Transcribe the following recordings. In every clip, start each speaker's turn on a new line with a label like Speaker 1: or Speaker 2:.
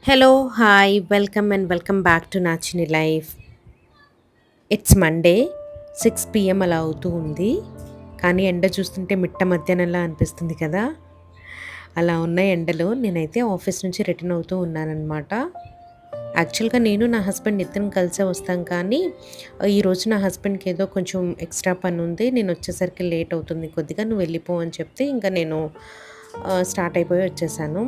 Speaker 1: Hello, hi, welcome and welcome back to Nachini Life. It's Monday 6 PM అలా అవుతూ ఉంది. కానీ ఎండ చూస్తుంటే మిట్ట మధ్యాహ్నంలా అనిపిస్తుంది కదా! అలా ఉన్న ఎండలో నేనైతే ఆఫీస్ నుంచి రిటర్న్ అవుతూ ఉన్నాననమాట. యాక్చువల్‌గా నేను నా హస్బెండ్ ఇద్దరం కలిసే వస్తాం కానీ, ఈరోజు నా హస్బెండ్‌కి ఏదో కొంచెం ఎక్స్‌ట్రా పనుంది. నేనొచ్చేసరికి లేట్ అవుతుంది కొద్దిగా. నువ్వు వెళ్ళిపో అని చెప్తే ఇంక నేను స్టార్ట్ అయిపోయి వచ్చేసాను.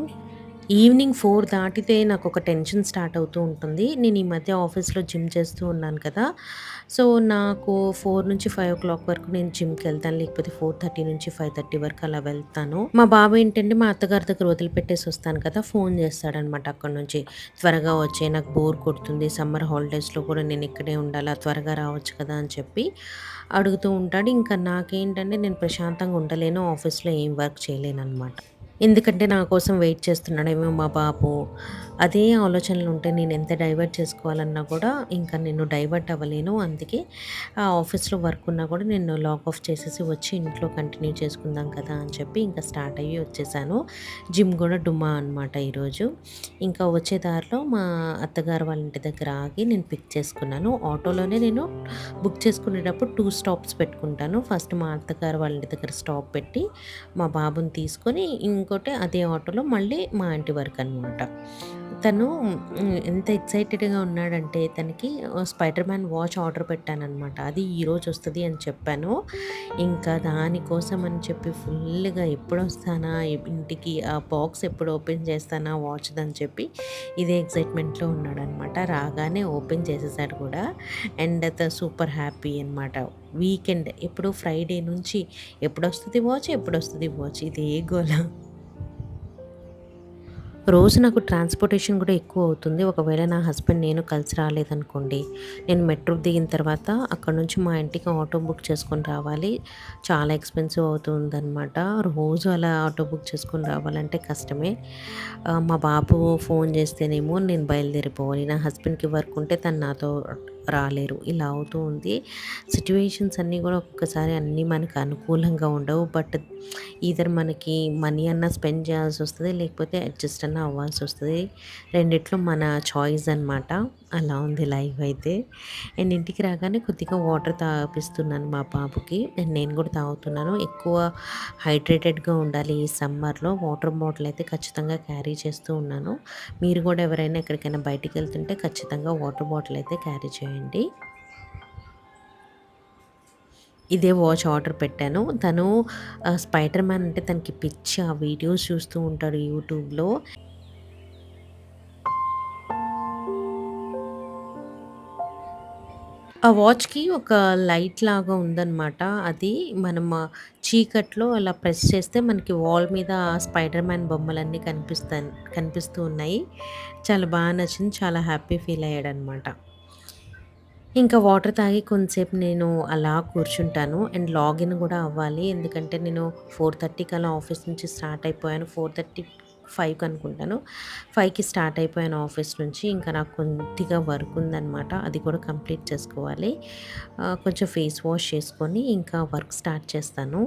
Speaker 1: ఈవినింగ్ 4 దాటితే నాకొక టెన్షన్ స్టార్ట్ అవుతూ ఉంటుంది. నేను ఈ మధ్య ఆఫీస్‌లో జిమ్ చేస్తూ ఉన్నాను కదా! సో, నాకు 4-5 వరకు నేను జిమ్‌కెళ్తాను. లేకపోతే 4:30-5:30 వరకు అలా వెళ్తాను. మా బాబు ఏంటంటే మా అత్తగారి దగ్గర వదిలిపెట్టేసి వస్తాను కదా! ఫోను చేస్తాడనమాట అక్కడి నుంచి. "త్వరగా వచ్చేయి నాకు బోర్ కొడుతుంది. సమ్మర్ హాలిడేస్‌లో కూడా నేను ఇక్కడే ఉండాలా, త్వరగా రావచ్చు కదా!" అని చెప్పి అడుగుతూ ఉంటాడు. ఇంకా నాకేంటంటే నేను ప్రశాంతంగా ఉండలేను. ఆఫీస్‌లో ఏం వర్క్ చేయలేననమాట. ఎందుకంటే నా కోసం వెయిట్ చేస్తున్నాడేమో మా బాబు. అదే ఆలోచనలు ఉంటే నేను ఎంత డైవర్ట్ చేసుకోవాలన్నా కూడా ఇంకా నేను డైవర్ట్ అవ్వలేను. అందుకే ఆఫీస్‌లో వర్క్ ఉన్నా కూడా నేను లాగ్ ఆఫ్ చేసేసి వచ్చి ఇంట్లో కంటిన్యూ చేసుకుందాం కదా అని చెప్పి ఇంకా స్టార్ట్ అయ్యి వచ్చేసాను. జిమ్ కూడా డుమ్మా అనమాట ఈరోజు. ఇంకా వచ్చే దారిలో మా అత్తగారు వాళ్ళ ఇంటి దగ్గర ఆగి నేను పిక్ చేసుకున్నాను. ఆటోలోనే నేను బుక్ చేసుకునేటప్పుడు 2 స్టాప్స్ పెట్టుకుంటాను. ఫస్ట్ మా అత్తగారు వాళ్ళ ఇంటి దగ్గర స్టాప్ పెట్టి మా బాబుని తీసుకొని ఇంకోటి అదే ఆటోలో మళ్ళీ మా ఇంటి వరకనమాట. తను ఎంత ఎక్సైటెడ్‌గా ఉన్నాడంటే తనకి స్పైడర్ మ్యాన్ వాచ్ ఆర్డర్ పెట్టాననమాట. అది ఈరోజొస్తది అని చెప్పాను. ఇంకా దానికోసం అని చెప్పి ఫుల్లుగా ఎప్పుడొస్తానా ఇంటికి, ఆ బాక్స్ ఎప్పుడు ఓపెన్ చేస్తానా వాచ్‌దని చెప్పి ఇదే ఎక్సైట్‌మెంట్‌లో ఉన్నాడనమాట. రాగానే ఓపెన్ చేసేసాడు కూడా. అండ్ సూపర్ హ్యాపీ అనమాట. వీకెండ్ ఎప్పుడు ఫ్రైడే నుంచి ఎప్పుడొస్తది వాచ్, ఎప్పుడొస్తది వాచ్ ఇదే గోల. రోజు నాకు ట్రాన్స్‌పోర్టేషన్ గూడా ఎక్కువవుతుంది. ఒకవేళ నా హస్బెండ్, నేను కలిసి రాలేదనుకోండి, నేను మెట్రో దిగిన తర్వాత అక్కడి నుంచి మా ఇంటికి ఆటో బుక్ చేసుకొని రావాలి. చాలా ఎక్స్‌పెన్సివ్ అవుతుందనమాట. రోజు అలా ఆటో బుక్ చేసుకొని రావాలంటే కష్టమే. మా బాబు ఫోను జేస్తేనేమో నేను బయలుదేరిపోవాలి. నా హస్బెండ్‌కి వర్క్ ఉంటే తను నాతో రాలేరు. ఇలా అవుతూ ఉంది. సిట్యుయేషన్స్ అన్నీ గూడా ఒక్కొక్కసారి అన్నీ మనకు అనుకూలంగా ఉండవు. బట్ ఈదర్ మనకి మనీ అన్నా స్పెండ్ చేయాల్సొస్తది. లేకపోతే అడ్జస్ట్ అన్నా అవ్వాల్సొస్తది. రెండిట్లో మన చాయిస్ అనమాట. అలా ఉంది లైఫ్ అయితే. అండ్ ఇంటికి రాగానే కొద్దిగా వాటర్ తాపిస్తున్నాను మా బాబుకి. అండ్ నేను కూడా తాగుతున్నాను. ఎక్కువ హైడ్రేటెడ్‌గా ఉండాలి ఈ సమ్మర్‌లో. వాటర్ బాటిల్ అయితే ఖచ్చితంగా క్యారీ చేస్తూ ఉన్నాను. మీరు కూడా ఎవరైనా ఎక్కడికైనా బయటికెళ్తుంటే ఖచ్చితంగా వాటర్ బాటిల్ అయితే క్యారీ చేయండి. ఇదే వాచ్ ఆర్డర్ పెట్టాను. తను 'స్పైడర్ మ్యాన్' అంటే తనకి పిచ్చి. ఆ వీడియోస్ చూస్తూ ఉంటాడు యూట్యూబ్‌లో. ఆ వాచ్‌కి ఒక లైట్ లాగా ఉందనమాట. అది మనం చీకట్లో అలా ప్రెస్ చేస్తే మనకి వాల్ మీద స్పైడర్ మ్యాన్ బొమ్మలన్నీ కనిపిస్తూ ఉన్నాయి. చాలా నచ్చింది. చాలా హ్యాపీ ఫీల్ అయ్యాడనమాట. ఇంకా వాటర్ తాగి కొంతసేపు నేను అలా కూర్చుంటాను. అండ్ లాగిన్ గూడా అవ్వాలి. ఎందుకంటే నేను 4:30కి అలా ఆఫీస్ నుంచి స్టార్ట్ అయిపోయాను. 4:35 అనుకుంటాను. 5కి స్టార్ట్ అయిపోయాను ఆఫీస్ నుంచి. ఇంకా నాకు కొద్దిగా వర్క్ ఉందనమాట. అది కూడా కంప్లీట్ చేసుకోవాలి. కొంచెం ఫేస్ వాష్ చేసుకొని ఇంకా వర్క్ స్టార్ట్ చేస్తాను.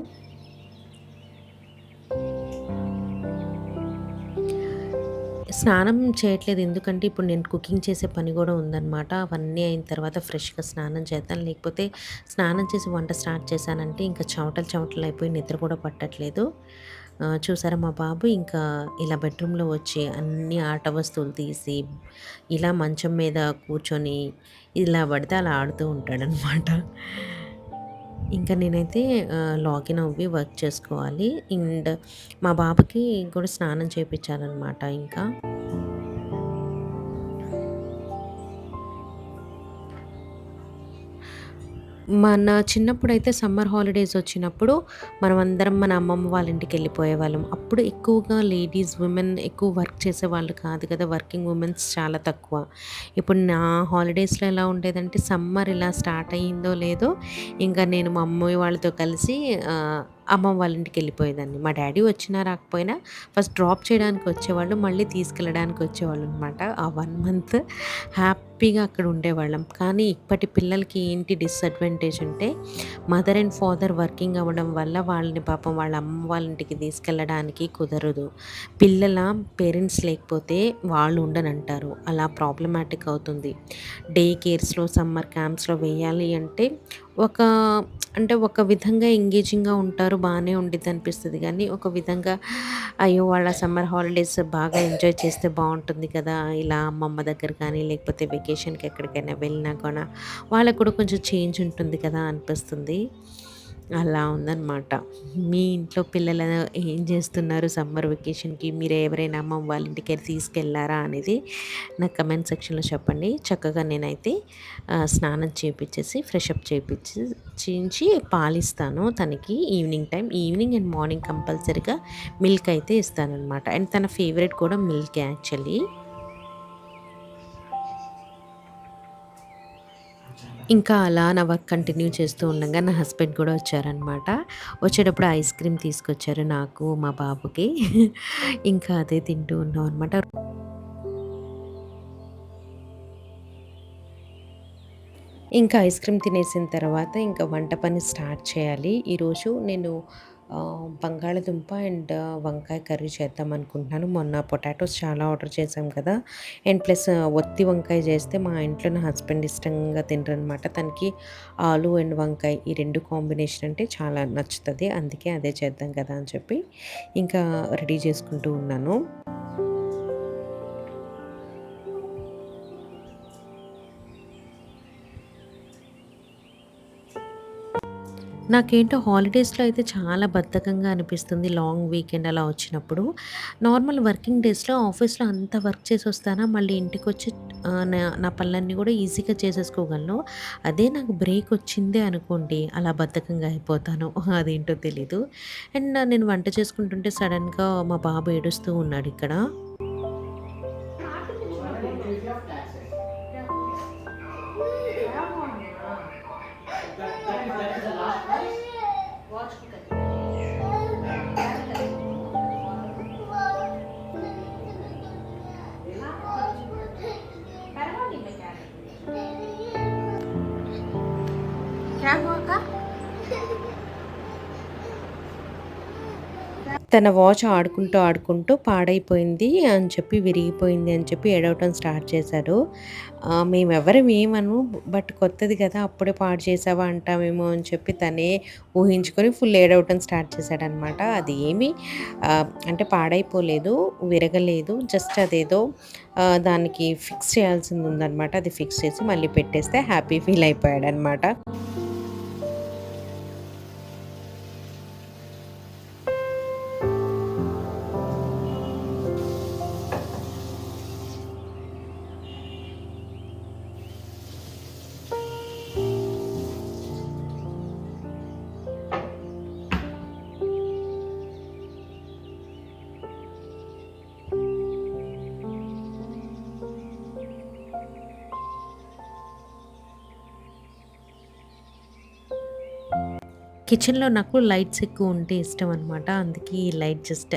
Speaker 1: స్నానం చేయట్లేదు. ఎందుకంటే ఇప్పుడు నేను కుకింగ్ చేసే పని గూడా ఉందనమాట. అవన్నీ అయిన తర్వాత ఫ్రెష్‌గా స్నానం చేద్దాం. లేకపోతే స్నానం చేసి వంట స్టార్ట్ చేశానంటే ఇంకా చెమటలు చెమటలు అయిపోయి నిద్ర కూడా పట్టట్లేదు. చూసారా మా బాబు ఇంకా ఇలా బెడ్‌రూమ్‌లో వచ్చి అన్ని ఆట వస్తువులు తీసి, ఇలా మంచం మీద కూర్చొని ఇలా పడితే అలా ఆడుతూ ఉంటాడనమాట. ఇంకా నేనైతే లాగిన్ అవ్వి వర్క్ చేసుకోవాలి. అండ్ మా బాబుకి కూడా స్నానం చేపిచ్చాలనమాట ఇంకా. మన చిన్నప్పుడైతే సమ్మర్ హాలిడేస్ వచ్చినప్పుడు మనమందరం మన అమ్మమ్మ వాళ్ళ ఇంటికెళ్ళిపోయేవాళ్ళం. అప్పుడు ఎక్కువగా లేడీస్, విమెన్ ఎక్కువ వర్క్ చేసేవాళ్ళు కాదు కదా! వర్కింగ్ వుమెన్స్ చాలా తక్కువ. ఇప్పుడు నా హాలిడేస్‌లో ఎలా ఉండేదంటే సమ్మర్ ఇలా స్టార్ట్ అయ్యిందో లేదో ఇంకా నేను మా అమ్మమ్మ వాళ్ళతో కలిసి అమ్మమ్మ వాళ్ళ ఇంటికి వెళ్ళిపోయేదాన్ని. మా డ్యాడీ వచ్చినా రాకపోయినా ఫస్ట్ డ్రాప్ చేయడానికి వచ్చేవాళ్ళు. మళ్ళీ తీసుకెళ్ళడానికి వచ్చేవాళ్ళనమాట. ఆ 1 మంత్ హ్యాపీగా అక్కడ ఉండేవాళ్ళం. కానీ ఇప్పటి పిల్లలకి ఏంటి డిసడ్వాంటేజ్ అంటే మదర్ అండ్ ఫాదర్ వర్కింగ్ అవ్వడం వల్ల వాళ్ళని పాపం వాళ్ళ అమ్మ వాళ్ళ ఇంటికి తీసుకెళ్ళడానికి కుదరదు. పిల్లల పేరెంట్స్ లేకపోతే వాళ్ళు ఉండనంటారు. అలా ప్రాబ్లమాటిక్ అవుతుంది. డే కేర్స్‌లో, సమ్మర్ క్యాంప్స్‌లో వేయాలి అంటే ఒక ఒక విధంగా ఎంగేజింగ్‌గా ఉంటారు. బానే ఉండిద్దనిపిస్తది గానీ, ఒక విధంగా అయ్యో! వాళ్ళ సమ్మర్ హాలిడేస్ బాగా ఎంజాయ్ చేస్తే బావుంటుంది కదా! ఇలా అమ్మమ్మ దగ్గర కానీ, లేకపోతే వెకేషన్‌కి ఎక్కడికైనా వెళ్ళినా కూడా వాళ్ళకి కూడా కొంచెం చేంజ్ ఉంటుంది కదా! అనిపిస్తుంది. అలా ఉందనమాట. మీ ఇంట్లో పిల్లలు ఏం చేస్తున్నారు సమ్మర్ వెకేషన్‌కి? మీరు ఎవరైనా అమ్మమ్మ వాళ్ళ ఇంటికి తీసుకెళ్లారా అనేది నాకు కమెంట్ సెక్షన్‌లో చెప్పండి. చక్కగా నేనైతే స్నానం చేపిచ్చేసి, ఫ్రెషప్ చేయించి పాలిస్తాను తనకి evening time. Evening and morning కంపల్సరీగా మిల్క్ అయితే ఇస్తాననమాట. అండ్ తన ఫేవరెట్ కూడా మిల్కే యాక్చువల్లీ. ఇంకా అలా నా వర్క్ కంటిన్యూ చేస్తూ ఉండంగా నా హస్బెండ్ కూడా వచ్చారనమాట. వచ్చేటప్పుడు ఐస్ క్రీమ్ తీసుకొచ్చారు నాకు, మా బాబుకి. ఇంకా అదే తింటూ ఉన్నాం అనమాట. ఇంకా ఐస్ క్రీమ్ తినేసిన తర్వాత ఇంకా వంట పని స్టార్ట్ చేయాలి. ఈరోజు నేను బంగాళదుంప అండ్ వంకాయ కర్రీ చేద్దాం అనుకుంటున్నాను. మొన్న పొటాటోస్ చాలా ఆర్డర్ చేశాం కదా! అండ్ ప్లస్ ఒత్తి వంకాయ చేస్తే మా ఇంట్లో నా హస్బెండ్ ఇష్టంగా తినరనమాట. తనకి ఆలు అండ్ వంకాయ ఈ 2 కాంబినేషన్ అంటే చాలా నచ్చుతది. అందుకే అదే చేద్దాం కదా అని చెప్పి ఇంకా రెడీ చేసుకుంటూ ఉన్నాను. నాకేంటో హాలిడేస్‌లో అయితే చాలా బద్ధకంగా అనిపిస్తుంది. లాంగ్ వీకెండ్ అలా వచ్చినప్పుడు. నార్మల్ వర్కింగ్ డేస్‌లో ఆఫీస్‌లో అంత వర్క్ చేసొస్తానా, మళ్ళీ ఇంటికొచ్చి నా నా పనులన్నీ కూడా ఈజీగా చేసేసుకోగలను. అదే నాకు బ్రేక్ వచ్చిందే అనుకోండి, అలా బద్ధకంగా అయిపోతాను. అదేంటో తెలీదు. అండ్ నేను వంట చేసుకుంటుంటే సడెన్‌గా మా బాబు ఏడుస్తూ ఉన్నాడిక్కడ. क्या हुआ का? తన వాచ్ ఆడుకుంటూ పాడైపోయింది అని చెప్పి, విరిగిపోయింది అని చెప్పి ఏడవటం స్టార్ట్ చేశాడు. మేమెవ్వరం ఏమనము. బట్ కొత్తది కదా! అప్పుడే పాడు చేశావా అంటామేమో అని చెప్పి తనే ఊహించుకొని ఫుల్ ఏడవటం స్టార్ట్ చేశాడనమాట. అది ఏమి అంటే పాడైపోలేదు, విరగలేదు. జస్ట్ అదేదో దానికి ఫిక్స్ చేయాల్సిందుందనమాట. అది ఫిక్స్ చేసి మళ్ళీ పెట్టేస్తే హ్యాపీ ఫీల్ అయిపోయాడనమాట. కిచెన్‌లో నాకు లైట్స్ ఎక్కువుంటే ఇష్టమనమాట. అందుకే ఈ లైట్ జస్ట్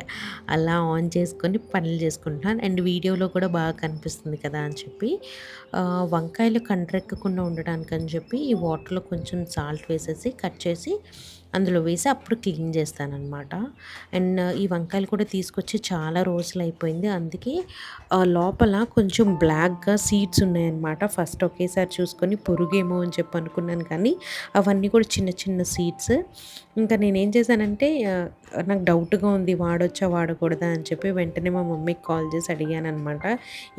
Speaker 1: అలా ఆన్ చేసుకొని పనులు చేసుకుంటున్నాను. అండ్ వీడియోలో కూడా బాగా కనిపిస్తుంది కదా అని చెప్పి వంకాయలు కండ్రెక్కకుండా ఉండడానికని చెప్పి ఈ వాటర్‌లో కొంచెం సాల్ట్ వేసేసి కట్ చేసి అందులో వేసి అప్పుడు క్లీన్ చేస్తాననమాట. అండ్ ఈ వంకాయలు కూడా తీసుకొచ్చి చాలా రోజులయిపోయింది. అందుకే లోపల కొంచెం బ్లాక్‌గా సీడ్స్ ఉన్నాయన్నమాట. ఫస్ట్ ఒకేసారి చూసుకొని పురుగేమో అని చెప్పి అనుకున్నాను కానీ అవన్నీ కూడా చిన్న చిన్న సీడ్స్. ఇంకా నేనేం చేశానంటే నాకు డౌట్‌గా ఉంది వాడొచ్చా? వాడకూడదా? అని చెప్పి వెంటనే మా మమ్మీకి కాల్ చేసి అడిగాననమాట.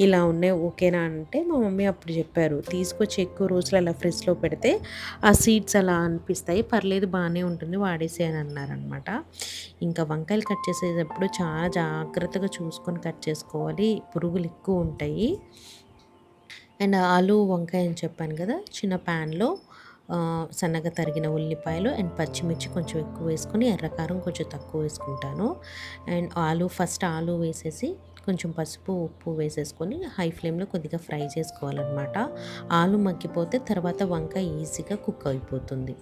Speaker 1: ఇలా ఉన్నాయి ఓకేనా? అంటే మా మమ్మీ అప్పుడు చెప్పారు. తీసుకొచ్చి ఎక్కువ రోజులు అలా ఫ్రిడ్జ్‌లో పెడితే ఆ సీడ్స్ అలా అనిపిస్తాయి. పర్లేదు బానే ఉంటుంది వాడేసేయి అని అన్నారనమాట. ఇంకా వంకాయలు కట్ చేసేటప్పుడు చాలా జాగ్రత్తగా చూసుకొని కట్ చేసుకోవాలి. పురుగులు ఎక్కువుంటాయి. అండ్ ఆలు, వంకాయ అని చెప్పాను కదా! చిన్న ప్యాన్‌లో సన్నగా తరిగిన ఉల్లిపాయలు అండ్ పచ్చిమిర్చి కొంచెం ఎక్కువ వేసుకొని, ఎర్రకారం కొంచెం తక్కువ వేసుకుంటాను. అండ్ ఫస్ట్ ఆలు వేసేసి కొంచెం పసుపు, ఉప్పు వేసేసుకొని హై ఫ్లేమ్‌లో కొద్దిగా ఫ్రై చేసుకోవాలనమాట. ఆలు మగ్గిపోతే తర్వాత వంకాయ ఈజీగా కుక్ అయిపోతుంది.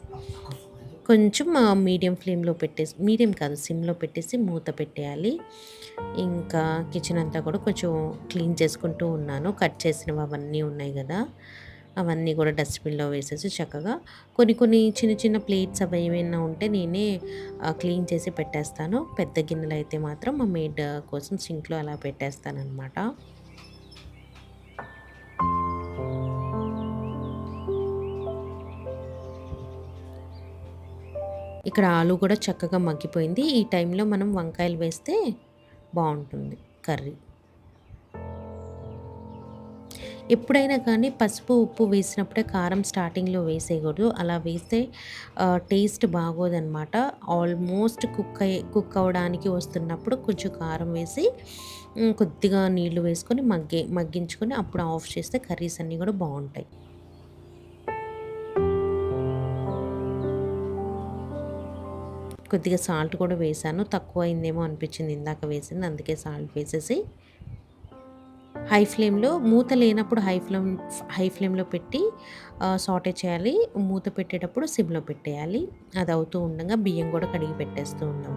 Speaker 1: కొంచెం మీడియం ఫ్లేమ్‌లో పెట్టేసి, మీడియం కాదు సిమ్‌లో పెట్టేసి మూత పెట్టేయాలి. ఇంకా కిచెన్ అంతా కూడా కొంచెం క్లీన్ చేసుకుంటూ ఉన్నాను. కట్ చేసినవి అవన్నీ ఉన్నాయి గదా! అవన్నీ కూడా డస్ట్‌బిన్‌లో వేసేసి చక్కగా కొన్ని కొన్ని చిన్న చిన్న ప్లేట్స్ అవి ఏమైనా ఉంటే నేనే క్లీన్ చేసి పెట్టేస్తాను. పెద్ద గిన్నెలయితే మాత్రం మా మెయిడ్ కోసం సింక్‌లో అలా పెట్టేస్తాననమాట. ఇక్కడ ఆలు కూడా చక్కగా మగ్గిపోయింది. ఈ టైంలో మనం వంకాయలు వేస్తే బావుంటుంది కర్రీ. ఎప్పుడైనా కానీ పసుపు, ఉప్పు వేసినప్పుడే కారం స్టార్టింగ్‌లో వేసేయకూడదు. అలా వేస్తే టేస్ట్ బాగోదనమాట. ఆల్మోస్ట్ కుక్ అవ్వడానికి వస్తున్నప్పుడు కొంచెం కారం వేసి కొద్దిగా నీళ్లు వేసుకొని మగ్గించుకొని అప్పుడు ఆఫ్ చేస్తే కర్రీస్ అన్నీ కూడా బావుంటాయి. కొద్దిగా సాల్ట్ కూడా వేశాను. తక్కువయిందేమో అనిపించింది ఇందాక వేసింది. అందుకే సాల్ట్ వేసేసి హై ఫ్లేమ్‌లో మూత లేనప్పుడు హై ఫ్లేమ్‌లో పెట్టి సాటే చేయాలి. మూత పెట్టేటప్పుడు సిమ్‌లో పెట్టేయాలి. అది అవుతూ ఉండంగా బియ్యం గూడా కడిగి పెట్టేస్తూ ఉన్నాం.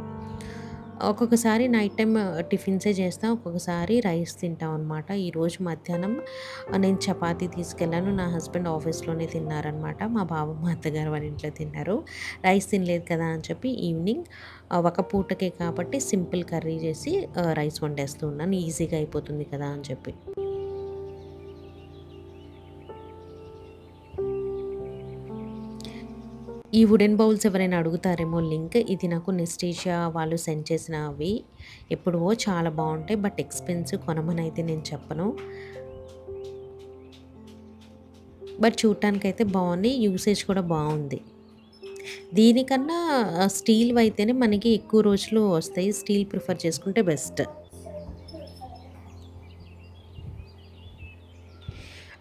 Speaker 1: ఒక్కొక్కసారి నైట్ టైమ్ టిఫిన్సే చేస్తా. ఒక్కొక్కసారి రైస్ తింటామనమాట. ఈరోజు మధ్యాహ్నం నేను చపాతీ తీసుకెళ్ళాను. నా హస్బెండ్ ఆఫీస్‌లోనే తిన్నారనమాట. మా బావ, మా అత్తగారు వాళ్ళ ఇంట్లో తిన్నారు. రైస్ తినలేదు కదా అని చెప్పి ఈవినింగ్ ఒక పూటకే కాబట్టి సింపుల్ కర్రీ చేసి రైస్ వండేస్తూ ఉన్నాను. ఈజీగా అయిపోతుంది కదా అని చెప్పి. ఈ వుడెన్ బౌల్స్ ఎవరైనా అడుగుతారేమో లింక్. ఇది నాకు నెస్టీషియా వాళ్ళు సెండ్ చేసినవి. ఎప్పుడువో చాలా బావుంటాయి. బట్ ఎక్స్‌పెన్సివ్ కొనమనైతే నేను చెప్పను. బట్ చూడటానికైతే బావున్నాయి. యూసేజ్ కూడా బావుంది. దీనికన్నా స్టీల్‌వయితేనే మనకి ఎక్కువ రోజులు వస్తాయి. స్టీల్ ప్రిఫర్ చేసుకుంటే బెస్ట్.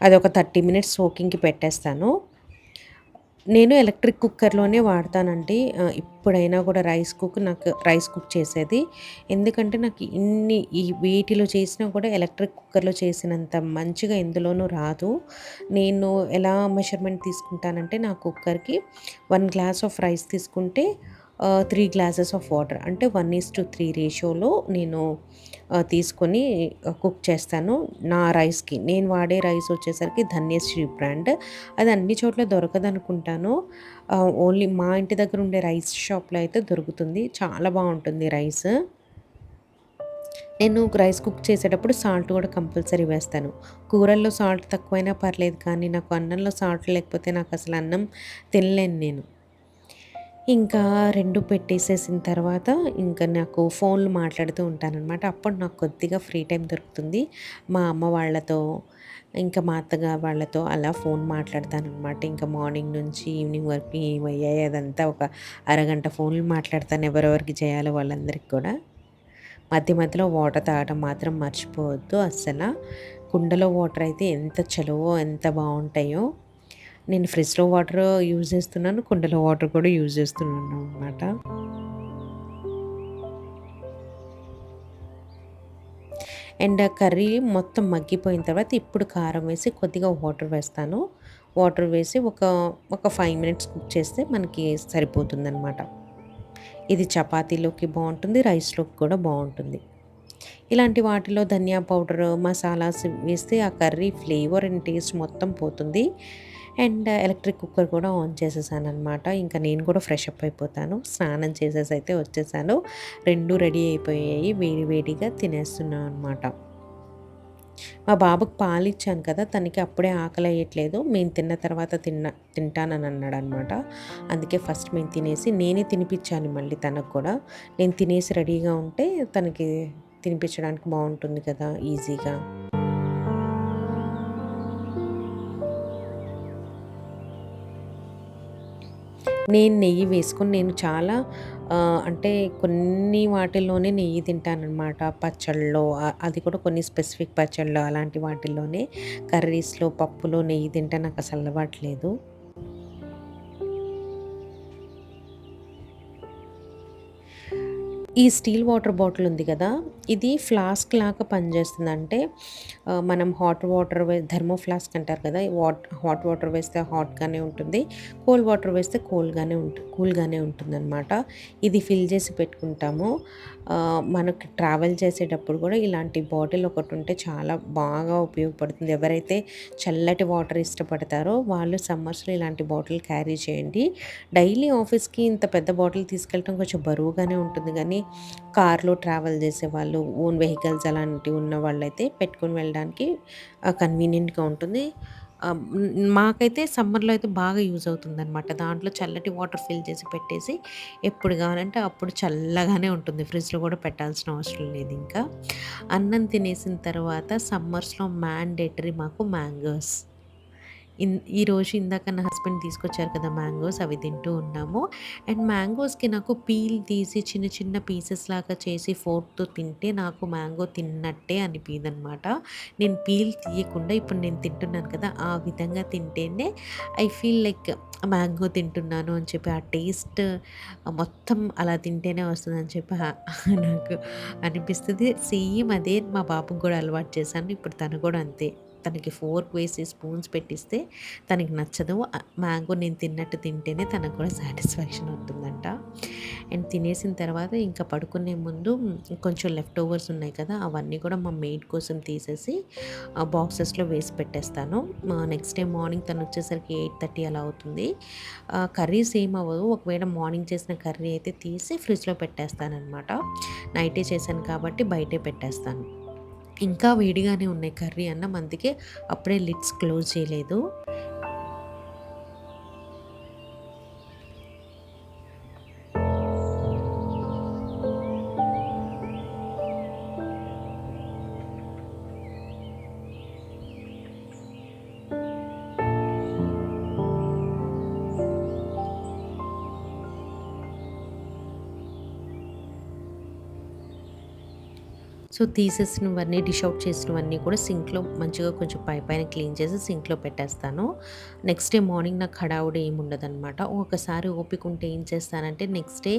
Speaker 1: అదొక 30 మినిట్స్ సోకింగ్‌కి పెట్టేస్తాను. నేను ఎలక్ట్రిక్ కుక్కర్‌లోనే వాడతానండి. ఇప్పుడైనా కూడా నాకు రైస్ కుక్ చేసేది. ఎందుకంటే నాకు వీటిలో చేసినా కూడా ఎలక్ట్రిక్ కుక్కర్‌లో చేసినంత మంచిగా ఎందులోనూ రాదు. నేను ఎలా మెజర్‌మెంట్ తీసుకుంటానంటే నా కుక్కర్‌కి 1 గ్లాస్ ఆఫ్ రైస్ తీసుకుంటే 3 గ్లాసెస్ ఆఫ్ వాటర్ అంటే 1:3 రేషియోలో నేను తీసుకొని కుక్ చేస్తాను. నా రైస్‌కి. నేను వాడే రైస్ వచ్చేసరికి ధన్యశ్రీ బ్రాండ్. అది అన్ని చోట్ల దొరకదనుకుంటాను. ఓన్లీ మా ఇంటి దగ్గర ఉండే రైస్ షాప్‌లో అయితే దొరుకుతుంది. చాలా బావుంటుంది రైస్. నేను రైస్ కుక్ చేసేటప్పుడు సాల్ట్ కూడా కంపల్సరీ వేస్తాను. కూరల్లో సాల్ట్ తక్కువైనా పర్లేదు కానీ నాకు అన్నంలో సాల్ట్ లేకపోతే నాకసలు అన్నం తినలేను నేను. ఇంకా 2 పెట్టేసేసిన తర్వాత ఇంకా నాకు ఫోన్‌లు మాట్లాడుతూ ఉంటాననమాట. అప్పుడు నాకు కొద్దిగా ఫ్రీ టైమ్ దొరుకుతుంది. మా అమ్మ వాళ్ళతో, ఇంకా మా అత్తగారు వాళ్ళతో అలా ఫోన్ మాట్లాడతాననమాట. ఇంకా మార్నింగ్ నుంచి ఈవినింగ్ వరకు ఏమయ్యాయి అదంతా ఒక అరగంట ఫోన్‌లు మాట్లాడతాను ఎవరెవరికి చేయాలో వాళ్ళందరికి కూడా. మధ్య మధ్యలో వాటర్ తాగడం మాత్రం మర్చిపోవద్దు అస్సల. కుండలో వాటర్ అయితే ఎంత చలువో, ఎంత బావుంటాయో. నేను ఫ్రిడ్జ్‌లో వాటర్ యూజ్ చేస్తున్నాను. కుండలో వాటర్ కూడా యూజ్ చేస్తున్నాను అనమాట. అండ్ కర్రీ మొత్తం మగ్గిపోయిన తర్వాత ఇప్పుడు కారం వేసి కొద్దిగా వాటర్ వేస్తాను. వాటర్ వేసి ఒక 5 మినిట్స్ కుక్ చేస్తే మనకి సరిపోతుందనమాట. ఇది చపాతీలోకి బావుంటుంది. రైస్‌లోకి కూడా బావుంటుంది. ఇలాంటి వాటిలో ధనియా పౌడరు, మసాలాస్ వేస్తే ఆ కర్రీ ఫ్లేవర్ అండ్ టేస్ట్ మొత్తం పోతుంది. అండ్ ఎలక్ట్రిక్ కుక్కర్ కూడా ఆన్ చేసేసాననమాట. ఇంకా నేను కూడా ఫ్రెష్ అప్ అయిపోతాను. స్నానం చేసేసైతే వచ్చేసాను. 2 రెడీ అయిపోయాయి. వేడి వేడిగా తినేస్తున్నాం అనమాట. మా బాబుకి పాలిచ్చాను కదా! తనకి అప్పుడే ఆకలేయట్లేదు. మేము తిన్న తర్వాత తింటానని అన్నాడనమాట. అందుకే ఫస్ట్ మేము తినేసి నేనే తినిపిచ్చాను మళ్ళీ తనకు కూడా. నేను తినేసి రెడీగా ఉంటే తనకి తినిపించడానికి బావుంటుంది కదా! ఈజీగా. నేను నెయ్యి వేసుకొని నేను చాలా అంటే కొన్ని వాటిల్లోనే నెయ్యి తింటాననమాట. పచ్చళ్ళలో అది కూడా కొన్ని స్పెసిఫిక్ పచ్చళ్ళు అలాంటి వాటిల్లోనే. కర్రీస్‌లో, పప్పులో నెయ్యి తింటే నాకసలు అలవాటు లేదు. ఈ స్టీల్ వాటర్ బాటిల్ ఉంది కదా! ఇది ఫ్లాస్క్ లాగా పనిచేస్తుంది. అంటే మనం హాట్ వాటర్ థర్మో ఫ్లాస్క్ అంటారు కదా! హాట్ వాటర్ వేస్తే హాట్‌గానే ఉంటుంది. కోల్డ్ వాటర్ వేస్తే కూల్‌గానే ఉంటుందనమాట. ఇది ఫిల్ చేసి పెట్టుకుంటాము. మనకి ట్రావెల్ చేసేటప్పుడు కూడా ఇలాంటి బాటిల్ ఒకటుంటే చాలా బాగా ఉపయోగపడుతుంది. ఎవరైతే చల్లటి వాటర్ ఇష్టపడతారో వాళ్ళు సమ్మర్స్‌లో ఇలాంటి బాటిల్ క్యారీ చేయండి. డైలీ ఆఫీస్‌కి ఇంత పెద్ద బాటిల్ తీసుకెళ్ళటం కొంచెం బరువుగానే ఉంటుంది గానీ, కార్‌లో ట్రావెల్ చేసేవాళ్ళు, ఓన్ వెహికల్స్ అలాంటివి ఉన్న వాళ్ళైతే పెట్టుకొని వెళ్ళడానికి కన్వీనియంట్‌గా ఉంటుంది. మాకైతే సమ్మర్‌లో అయితే బాగా యూజ్ అవుతుందనమాట. దాంట్లో చల్లటి వాటర్ ఫిల్ చేసి పెట్టేసి, ఎప్పుడు కావాలంటే అప్పుడు చల్లగానే ఉంటుంది. ఫ్రిడ్జ్‌లో కూడా పెట్టాల్సిన అవసరం లేదింకా. అన్నం తినేసిన తర్వాత సమ్మర్స్‌లో మ్యాండేటరీ మాకు మ్యాంగోస్. ఈరోజు ఇందాక నా హస్బెండ్ తీసుకొచ్చారు కదా మ్యాంగోస్, అవి తింటూ ఉన్నాము. అండ్ మ్యాంగోస్‌కి నాకు పీల్ తీసి చిన్న చిన్న పీసెస్ లాగా చేసి ఫోర్క్‌తో తింటే నాకు మ్యాంగో తిన్నట్టే అనిపియదనమాట. నేను పీల్ తీయకుండా ఇప్పుడు నేను తింటున్నాను కదా! ఆ విధంగా తింటేనే ఐ ఫీల్ లైక్ మ్యాంగో తింటున్నాను అని చెప్పి ఆ టేస్ట్ మొత్తం అలా తింటేనే వస్తుందని చెప్పి నాకు అనిపిస్తది. సేమ్ అదే మా బాబుకి కూడా అలవాటు చేశాను. ఇప్పుడు తను కూడా అంతే. తనకి ఫోర్క్ వేసి స్పూన్స్ పెట్టిస్తే తనకి నచ్చదు. మ్యాంగో నేను తిన్నట్టు తింటేనే తనకు కూడా సాటిస్ఫాక్షన్ ఉంటుందంట. అండ్ తినేసిన తర్వాత ఇంకా పడుకునే ముందు కొంచెం లెఫ్ట్ ఓవర్స్ ఉన్నాయి కదా! అవన్నీ కూడా మా మెయిడ్ కోసం తీసేసి బాక్సెస్‌లో వేసి పెట్టేస్తాను. నెక్స్ట్ డే మార్నింగ్ తనొచ్చేసరికి 8:30 అలా అవుతుంది. కర్రీస్ ఏమి అవ్వవు. ఒకవేళ మార్నింగ్ చేసిన కర్రీ అయితే తీసి ఫ్రిడ్జ్‌లో పెట్టేస్తాననమాట. నైటే చేశాను కాబట్టి బయటే పెట్టేస్తాను. ఇంకా వేడిగానే ఉన్నాయి కర్రీ, అన్నం. అందుకే అప్పుడే లిడ్స్ క్లోజ్ చేయలేదు. సో, తీసేసినవన్నీ, డిష్ ఔట్ చేసినవన్నీ కూడా సింక్‌లో మంచిగా కొంచెం పైపైన క్లీన్ చేసి సింక్‌లో పెట్టేస్తాను. నెక్స్ట్ డే మార్నింగ్ నాకు హడావుడి ఏముండదనమాట. ఒకసారి ఓపిక ఉంటే ఏం చేస్తానంటే, నెక్స్ట్ డే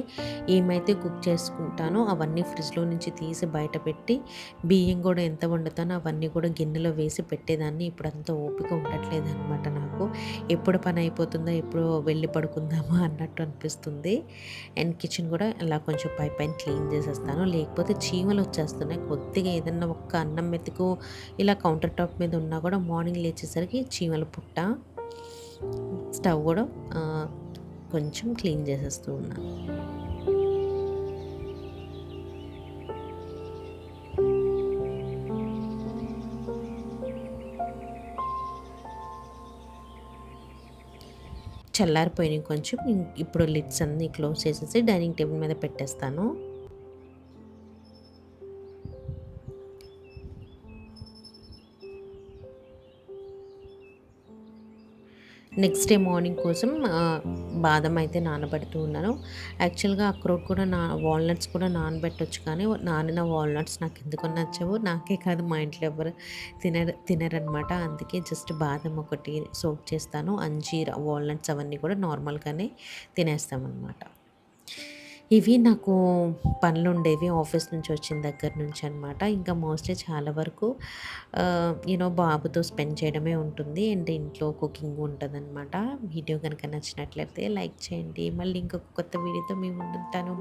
Speaker 1: ఏమైతే కుక్ చేసుకుంటానో అవన్నీ ఫ్రిడ్జ్‌లో నుంచి తీసి బయట పెట్టి, బియ్యం గూడా ఎంత వండుతానో అవన్నీ కూడా గిన్నెలో వేసి పెట్టేదాన్ని. ఇప్పుడంత ఓపిక ఉండట్లేదనమాట నాకు. ఎప్పుడు పని అయిపోతుందో, ఎప్పుడు వెళ్ళి పడుకుందామా అన్నట్టు అనిపిస్తుంది. అండ్ కిచెన్ కూడా అలా కొంచెం పైపైన క్లీన్ చేసేస్తాను. లేకపోతే చీమలొచ్చేస్తున్నాయి. కొద్దిగా ఏదన్నా ఒక్క అన్నం మెతుకు ఇలా కౌంటర్ టాప్ మీద ఉన్నా కూడా మార్నింగ్ లేచేసరికి చీమల పుట్ట. స్టవ్ కూడా ఆహ్, కొంచెం క్లీన్ చేసేస్తూ ఉన్నాను. చల్లారిపోయినాయి కొంచెం. ఇప్పుడు లిడ్స్ అన్నీ క్లోజ్ చేసేసి డైనింగ్ టేబుల్ మీద పెట్టేస్తాను. నెక్స్ట్ డే మార్నింగ్ కోసం బాదం అయితే నానబెడుతూ ఉన్నాను. యాక్చువల్‌గా అక్రోట్ కూడా వాల్‌నట్స్ కూడా నానబెట్టొచ్చు, కానీ నానిన వాల్‌నట్స్ నాకెందుకో నచ్చవు. నాకే కాదు, మా ఇంట్లో ఎవరు తినరనమాట. అందుకే జస్ట్ బాదం ఒకటి సోక్ చేస్తాను. అంజీర్, వాల్‌నట్స్ అవన్నీ కూడా నార్మల్‌గానే తినేస్తామనమాట. ఇవి నాకు పనులుండేవి ఆఫీస్ నుంచి వచ్చిన దగ్గర నుంచి అనమాట. ఇంకా మోస్ట్‌లీ చాలా వరకు బాబుతో స్పెండ్ చేయడమే ఉంటుంది. అండ్ ఇంట్లో కుకింగ్ ఉంటదనమాట. వీడియో గనక నచ్చినట్లయితే లైక్ చేయండి. మళ్ళీ ఇంకొక కొత్త వీడియోతో మీ ముందుంటాను.